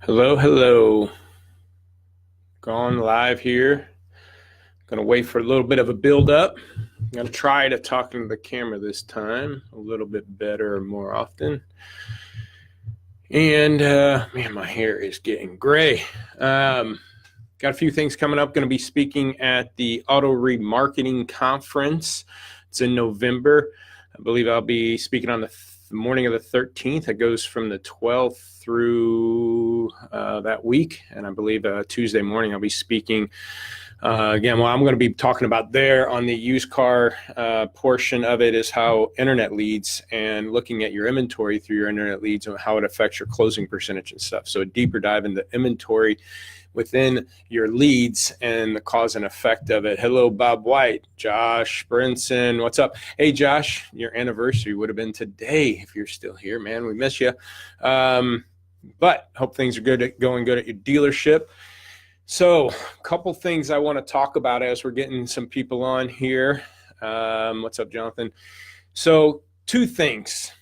Hello, hello. Gone live here. Gonna wait for a little bit of a build up. Gonna try to talk into the camera this time a little bit better and more often. And man, my hair is getting gray. Got a few things coming up. Going to be speaking at the Auto Remarketing Conference. It's in November. I believe I'll be speaking on the morning of the 13th. It goes from the 12th through that week. And I believe Tuesday morning I'll be speaking again. What I'm going to be talking about there on the used car portion of it is how internet leads and looking at your inventory through your internet leads and how it affects your closing percentage and stuff. So a deeper dive into inventory within your leads and the cause and effect of it. Hello, Bob White, Josh Brinson, what's up? Hey, Josh, your anniversary would have been today if you're still here, man. We miss you. But hope things are going good at your dealership. So a couple things I want to talk about as we're getting some people on here. What's up, Jonathan? So two things.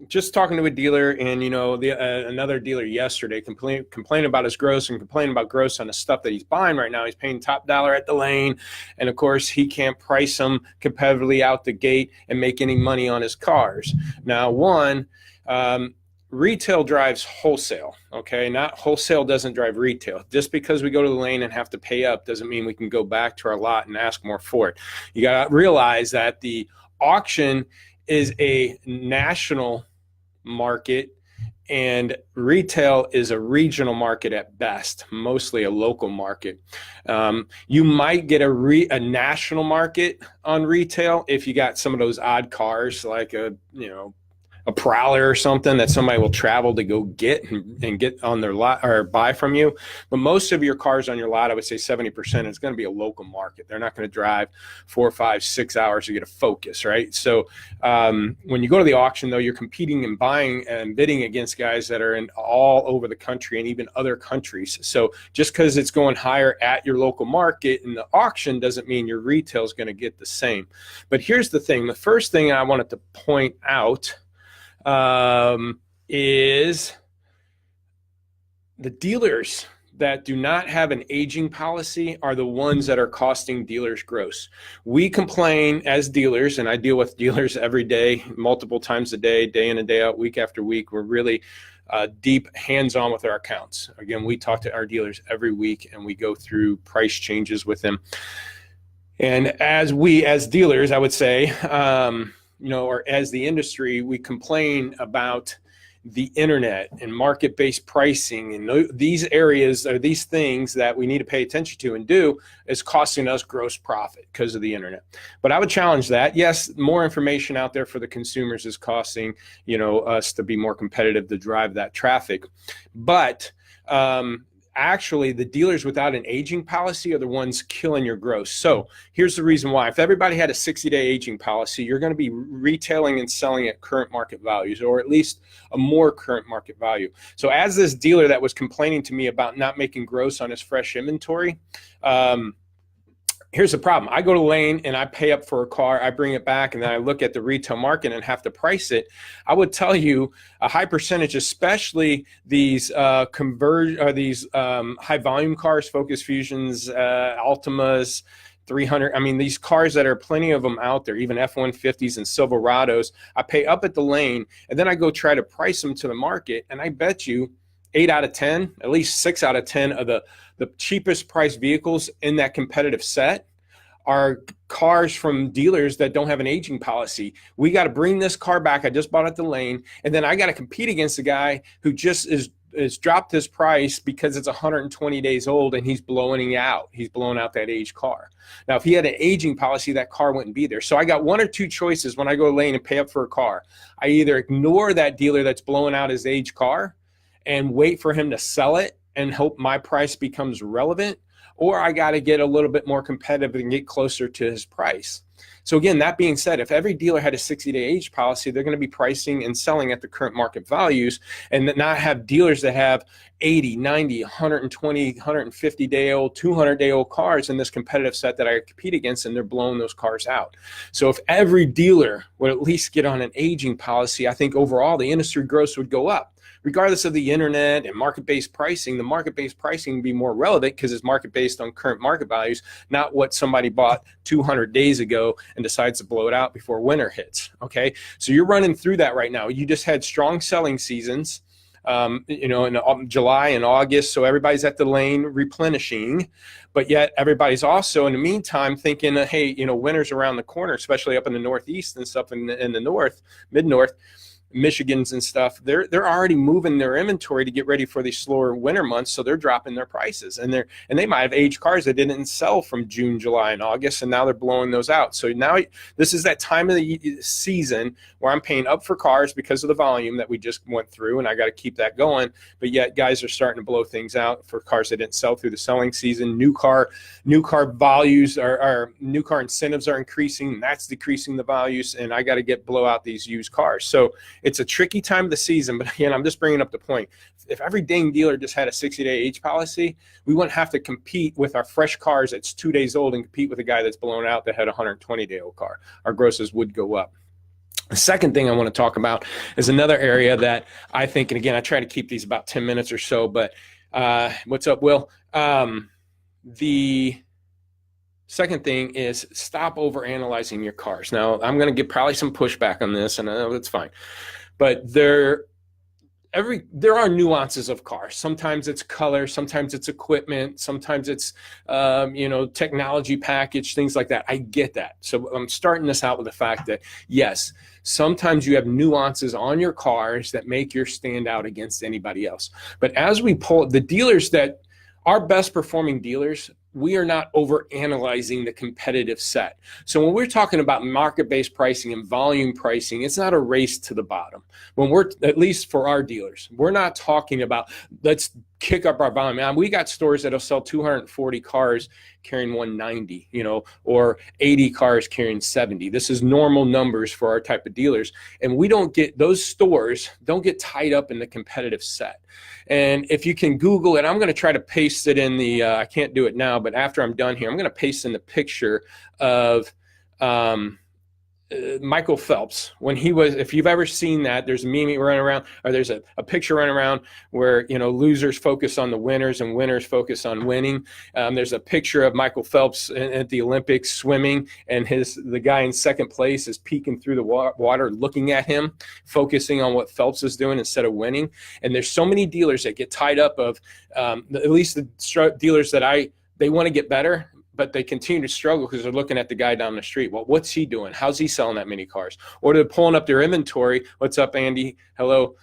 Just talking to a dealer, and another dealer yesterday complaining about his gross and complaining about gross on the stuff that he's buying right now. He's paying top dollar at the lane, and of course he can't price them competitively out the gate and make any money on his cars. Now, retail drives wholesale, okay? Not wholesale doesn't drive retail. Just because we go to the lane and have to pay up doesn't mean we can go back to our lot and ask more for it. You got to realize that the auction is a national market and retail is a regional market at best, mostly a local market. You might get a national market on retail if you got some of those odd cars like a Prowler or something that somebody will travel to go get and get on their lot or buy from you. But most of your cars on your lot, I would say 70%, is going to be a local market. They're not going to drive 4, 5, 6 hours to get a Focus, right? So when you go to the auction, though, you're competing and buying and bidding against guys that are in all over the country and even other countries. So just because it's going higher at your local market in the auction doesn't mean your retail is going to get the same. But here's the thing. The first thing I wanted to point out is the dealers that do not have an aging policy are the ones that are costing dealers gross. We complain as dealers, and I deal with dealers every day, multiple times a day, day in and day out, week after week. We're really deep hands-on with our accounts. Again, we talk to our dealers every week and we go through price changes with them. And as dealers, I would say, or as the industry, we complain about the internet and market-based pricing and these areas or these things that we need to pay attention to and do is costing us gross profit because of the internet. But I would challenge that. Yes, more information out there for the consumers is costing, us to be more competitive to drive that traffic. But actually, the dealers without an aging policy are the ones killing your gross. So here's the reason why. If everybody had a 60-day aging policy, you're going to be retailing and selling at current market values, or at least a more current market value. So as this dealer that was complaining to me about not making gross on his fresh inventory, here's the problem. I go to the lane and I pay up for a car, I bring it back, and then I look at the retail market and have to price it. I would tell you a high percentage, especially these high volume cars, Focus Fusions, Altimas, 300. I mean, these cars that are plenty of them out there, even F-150s and Silverados, I pay up at the lane and then I go try to price them to the market. And I bet you 8 out of 10, at least 6 out of 10 of the cheapest priced vehicles in that competitive set are cars from dealers that don't have an aging policy. We got to bring this car back. I just bought it at the lane. And then I got to compete against a guy who just is dropped his price because it's 120 days old and he's blowing out. He's blowing out that aged car. Now, if he had an aging policy, that car wouldn't be there. So I got one or two choices when I go to lane and pay up for a car. I either ignore that dealer that's blowing out his aged car and wait for him to sell it and hope my price becomes relevant, or I got to get a little bit more competitive and get closer to his price. So again, that being said, if every dealer had a 60-day age policy, they're going to be pricing and selling at the current market values and not have dealers that have 80, 90, 120, 150-day-old, 200-day-old cars in this competitive set that I compete against, and they're blowing those cars out. So if every dealer would at least get on an aging policy, I think overall the industry gross would go up. regardless of the internet and market-based pricing, the market-based pricing can be more relevant because it's market-based on current market values, not what somebody bought 200 days ago and decides to blow it out before winter hits. Okay, so you're running through that right now. You just had strong selling seasons, in July and August, so everybody's at the lane replenishing, but yet everybody's also in the meantime thinking, hey, winter's around the corner, especially up in the Northeast and stuff in the North, mid-North, Michigans and stuff. They're already moving their inventory to get ready for these slower winter months, so they're dropping their prices, and they might have aged cars that didn't sell from June, July, and August, and now they're blowing those out. So now this is that time of the season where I'm paying up for cars because of the volume that we just went through, and I got to keep that going. But yet guys are starting to blow things out for cars that didn't sell through the selling season. New car values are new car incentives are increasing, and that's decreasing the values, and I got to blow out these used cars. So it's a tricky time of the season, but again, I'm just bringing up the point. If every dang dealer just had a 60-day age policy, we wouldn't have to compete with our fresh cars that's 2 days old and compete with a guy that's blown out that had a 120-day-old car. Our grosses would go up. The second thing I want to talk about is another area that I think, and again, I try to keep these about 10 minutes or so, but what's up, Will? The second thing is stop over analyzing your cars. Now, I'm going to get probably some pushback on this, and that's fine. But there are nuances of cars. Sometimes it's color, sometimes it's equipment, sometimes it's technology package, things like that. I get that. So I'm starting this out with the fact that yes, sometimes you have nuances on your cars that make your stand out against anybody else. But as we pull the dealers that our best performing dealers, we are not over analyzing the competitive set. So when we're talking about market-based pricing and volume pricing, it's not a race to the bottom. When we're, at least for our dealers, we're not talking about let's kick up our volume. Now, we got stores that'll sell 240 cars carrying 190, or 80 cars carrying 70. This is normal numbers for our type of dealers. And those stores don't get tied up in the competitive set. And if you can Google it, I'm going to try to paste it in the, I can't do it now, but after I'm done here, I'm going to paste in the picture of Michael Phelps when he was, if you've ever seen that, there's a meme running around, or there's a picture running around where losers focus on the winners and winners focus on winning. There's a picture of Michael Phelps at the Olympics swimming, and the guy in second place is peeking through the water looking at him, focusing on what Phelps is doing instead of winning. And there's so many dealers that get tied up of at least the dealers that they want to get better, but they continue to struggle because they're looking at the guy down the street. Well, what's he doing? How's he selling that many cars? Or they're pulling up their inventory. What's up, Andy? Hello.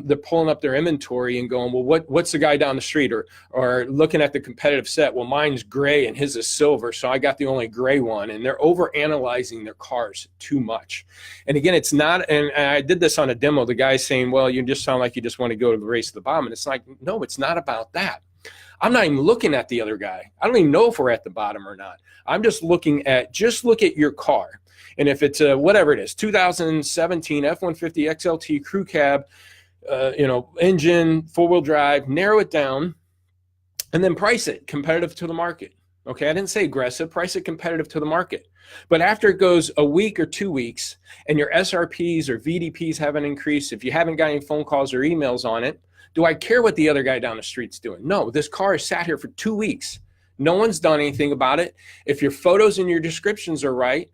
They're pulling up their inventory and going, well, what's the guy down the street? Or looking at the competitive set. Well, mine's gray and his is silver, so I got the only gray one. And they're over analyzing their cars too much. And again, it's not, and I did this on a demo. The guy's saying, well, you just sound like you just want to go to the race to the bottom. And it's like, no, it's not about that. I'm not even looking at the other guy. I don't even know if we're at the bottom or not. I'm just look at your car. And if it's whatever it is, 2017 F-150 XLT crew cab, engine, four-wheel drive, narrow it down, and then price it competitive to the market. Okay, I didn't say aggressive, price it competitive to the market. But after it goes a week or 2 weeks and your SRPs or VDPs haven't increased, if you haven't got any phone calls or emails on it, do I care what the other guy down the street's doing? No, this car has sat here for 2 weeks. No one's done anything about it. If your photos and your descriptions are right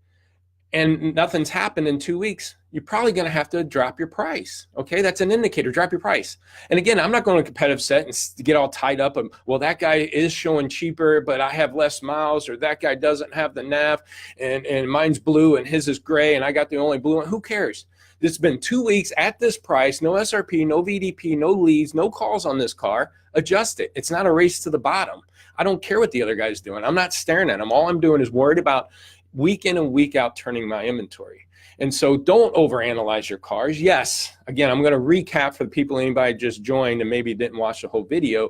and nothing's happened in 2 weeks, you're probably going to have to drop your price. Okay, that's an indicator, drop your price. And again, I'm not going to competitive set and get all tied up of, well, that guy is showing cheaper, but I have less miles, or that guy doesn't have the nav and mine's blue and his is gray and I got the only blue one. Who cares? It's been 2 weeks at this price, no SRP, no VDP, no leads, no calls on this car. Adjust it. It's not a race to the bottom. I don't care what the other guy's doing. I'm not staring at him. All I'm doing is worried about week in and week out turning my inventory. And so don't overanalyze your cars. Yes, again, I'm going to recap for the people, anybody just joined and maybe didn't watch the whole video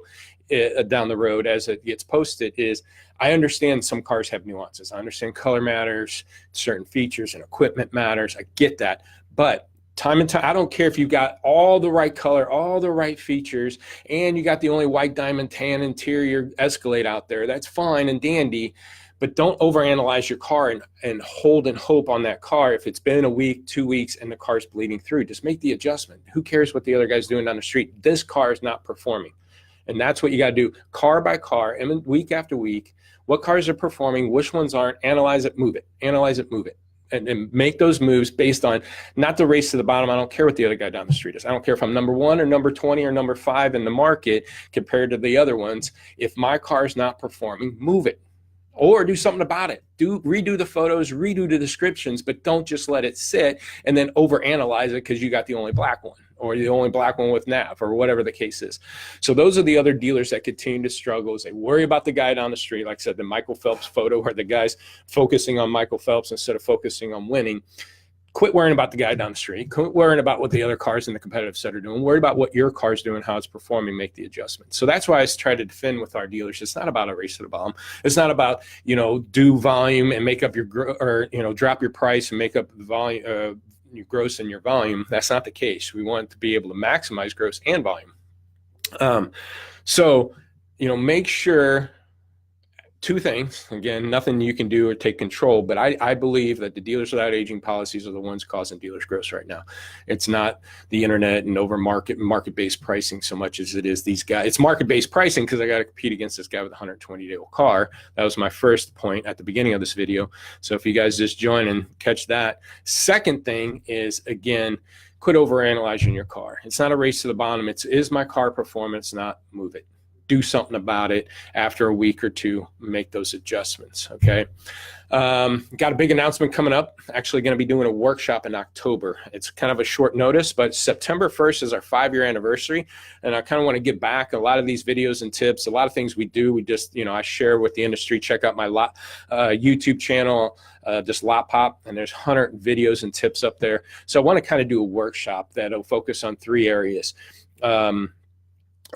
down the road as it gets posted, is I understand some cars have nuances. I understand color matters, certain features and equipment matters. I get that. But time and time, I don't care if you got all the right color, all the right features, and you got the only white diamond tan interior Escalade out there. That's fine and dandy. but don't overanalyze your car and hold and hope on that car. If it's been a week, 2 weeks, and the car's bleeding through, just make the adjustment. Who cares what the other guy's doing down the street? This car is not performing. And that's what you got to do, car by car, and week after week. What cars are performing, which ones aren't, analyze it, move it, analyze it, move it. And make those moves based on not the race to the bottom. I don't care what the other guy down the street is. I don't care if I'm number 1 or number 20 or number 5 in the market compared to the other ones. If my car is not performing, move it or do something about it. Redo the photos, redo the descriptions, but don't just let it sit and then overanalyze it because you got the only black one or the only black one with nav or whatever the case is. So those are the other dealers that continue to struggle as they worry about the guy down the street. Like I said, the Michael Phelps photo where the guy's focusing on Michael Phelps instead of focusing on winning. Quit worrying about the guy down the street. Quit worrying about what the other cars in the competitive set are doing. Worry about what your car's doing, how it's performing, make the adjustments. So that's why I try to defend with our dealers. It's not about a race to the bottom. It's not about, do volume and make up drop your price and make up the volume, your gross and your volume. That's not the case. We want to be able to maximize gross and volume. Make sure 2 things. Again, nothing you can do or take control, but I believe that the dealers without aging policies are the ones causing dealers gross right now. It's not the internet and over market-based pricing so much as it is these guys. It's market-based pricing because I got to compete against this guy with a 120-day-old car. That was my first point at the beginning of this video. So if you guys just join and catch that. Second thing is, again, quit overanalyzing your car. It's not a race to the bottom. Is my car performance not? Move it. Do something about it after a week or 2, make those adjustments, okay? Got a big announcement coming up. Actually going to be doing a workshop in October. It's kind of a short notice, but September 1st is our 5-year anniversary, and I kind of want to give back a lot of these videos and tips, a lot of things we do. We just, I share with the industry. Check out my YouTube channel, just Lotpop, and there's 100 videos and tips up there. So I want to kind of do a workshop that'll focus on 3 areas.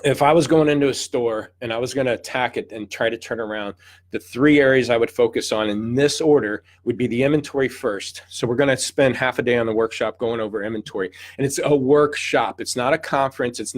If I was going into a store and I was going to attack it and try to turn around, the 3 areas I would focus on in this order would be the inventory first. So we're going to spend half a day on the workshop going over inventory. And it's a workshop. It's not a conference. It's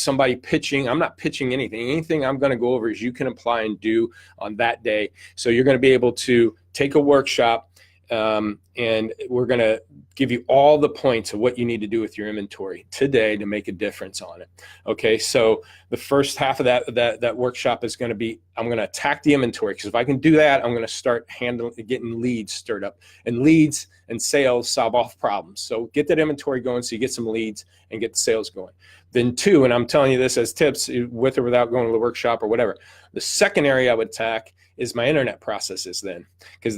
somebody pitching. I'm not pitching anything. Anything I'm going to go over is you can apply and do on that day. So you're going to be able to take a workshop, and we're going to give you all the points of what you need to do with your inventory today to make a difference on it. Okay, so the first half of that workshop is going to be, I'm going to attack the inventory, because if I can do that, I'm going to start getting leads stirred up. And leads and sales solve all problems. So get that inventory going so you get some leads and get the sales going. Then 2, and I'm telling you this as tips, with or without going to the workshop or whatever, the second area I would attack is my internet processes then. Because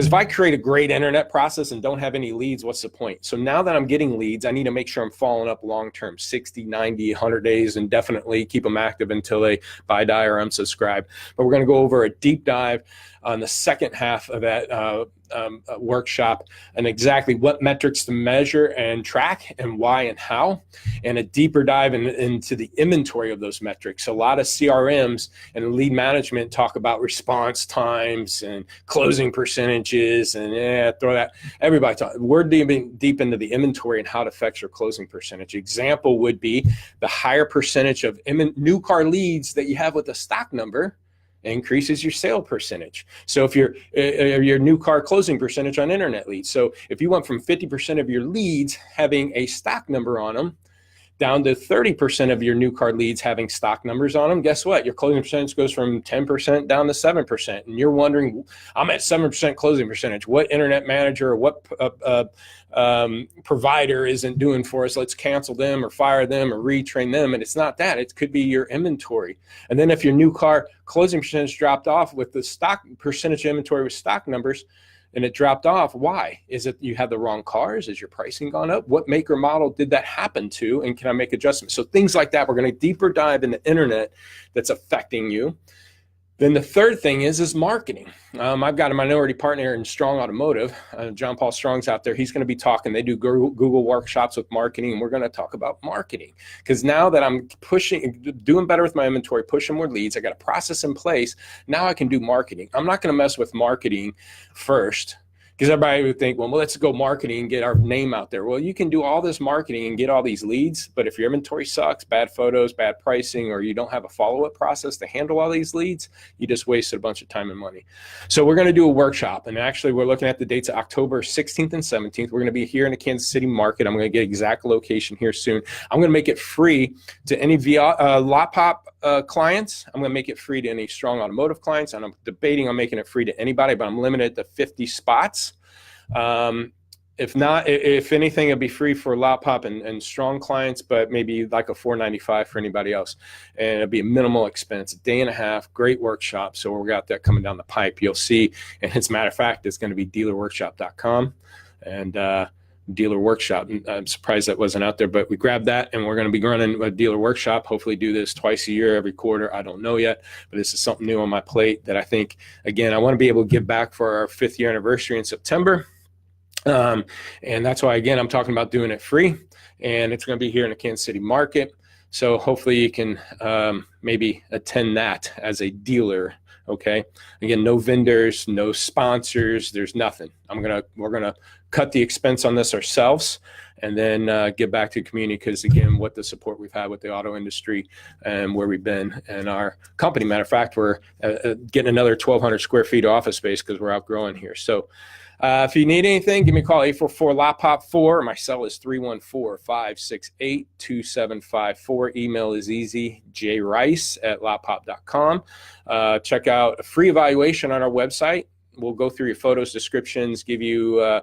if I create a great internet process and don't have any leads, what's the point? So now that I'm getting leads, I need to make sure I'm following up long-term, 60, 90, 100 days, and definitely keep them active until they buy, die, or unsubscribe. But we're going to go over a deep dive on the second half of that workshop and exactly what metrics to measure and track and why and how, and a deeper dive into the inventory of those metrics. A lot of CRMs and lead management talk about response times and closing percentages and throw that. Everybody talk. We're deep into the inventory and how it affects your closing percentage. Example would be the higher percentage of new car leads that you have with a stock number increases your sale percentage. So if your new car closing percentage on internet leads. So if you went from 50% of your leads having a stock number on them down to 30% of your new car leads having stock numbers on them, guess what? Your closing percentage goes from 10% down to 7%. And you're wondering, I'm at 7% closing percentage. What internet manager or what provider isn't doing for us? Let's cancel them or fire them or retrain them. And it's not that. It could be your inventory. And then if your new car closing percentage dropped off with the stock percentage of inventory with stock numbers, and it dropped off, why? Is it you had the wrong cars? Is your pricing gone up? What make or model did that happen to? And can I make adjustments? So things like that, we're going to deeper dive in the internet that's affecting you. Then the third thing is marketing. I've got a minority partner in Strong Automotive. John Paul Strong's out there. He's going to be talking. They do Google workshops with marketing, and we're going to talk about marketing. Because now that I'm doing better with my inventory, pushing more leads, I got a process in place. Now I can do marketing. I'm not going to mess with marketing first, Because everybody would think, well, let's go marketing and get our name out there. Well, you can do all this marketing and get all these leads, but if your inventory sucks, bad photos, bad pricing, or you don't have a follow-up process to handle all these leads, you just wasted a bunch of time and money. So we're going to do a workshop, and actually we're looking at the dates of October 16th and 17th. We're going to be here in the Kansas City market. I'm going to get exact location here soon. I'm going to make it free to any Lotpop clients. I'm going to make it free to any strong automotive clients, and I'm debating on making it free to anybody, but I'm limited to 50 spots. If not, if anything, it'll be free for Lotpop and strong clients, but maybe like a $4.95 for anybody else. And it'll be a minimal expense, a day and a half, great workshop. So we got that coming down the pipe. You'll see, and as a matter of fact, it's going to be dealerworkshop.com and Dealer Workshop. I'm surprised that wasn't out there, but we grabbed that, and we're going to be running a Dealer Workshop. Hopefully do this twice a year, every quarter. I don't know yet, but this is something new on my plate that I think, again, I want to be able to give back for our 5th year anniversary in September. And that's why, again, I'm talking about doing it free, and it's going to be here in the Kansas City market. So hopefully you can maybe attend that as a dealer. Okay. Again, no vendors, no sponsors. There's nothing. We're gonna cut the expense on this ourselves, and then give back to the community. Because again, what the support we've had with the auto industry and where we've been and our company. Matter of fact, we're getting another 1,200 square feet of office space because we're outgrowing here. So if you need anything, give me a call, 844-LOTPOP4. My cell is 314-568-2754. Email is easy, jrice@lotpop.com. Check out a free evaluation on our website. We'll go through your photos, descriptions, give you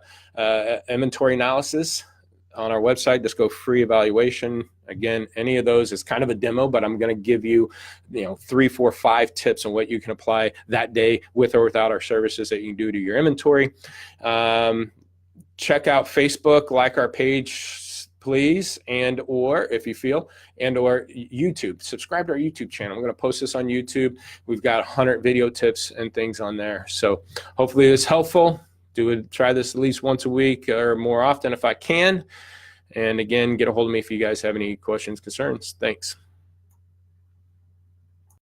inventory analysis on our website. Just go free evaluation. Again, any of those is kind of a demo, but I'm going to give you, 3, 4, 5 tips on what you can apply that day with or without our services that you can do to your inventory. Check out Facebook, like our page, please, and or if you feel, and or YouTube. Subscribe to our YouTube channel. I'm going to post this on YouTube. We've got 100 video tips and things on there. So hopefully it's helpful. Try this at least once a week or more often if I can. And again, get a hold of me if you guys have any questions, concerns. Thanks.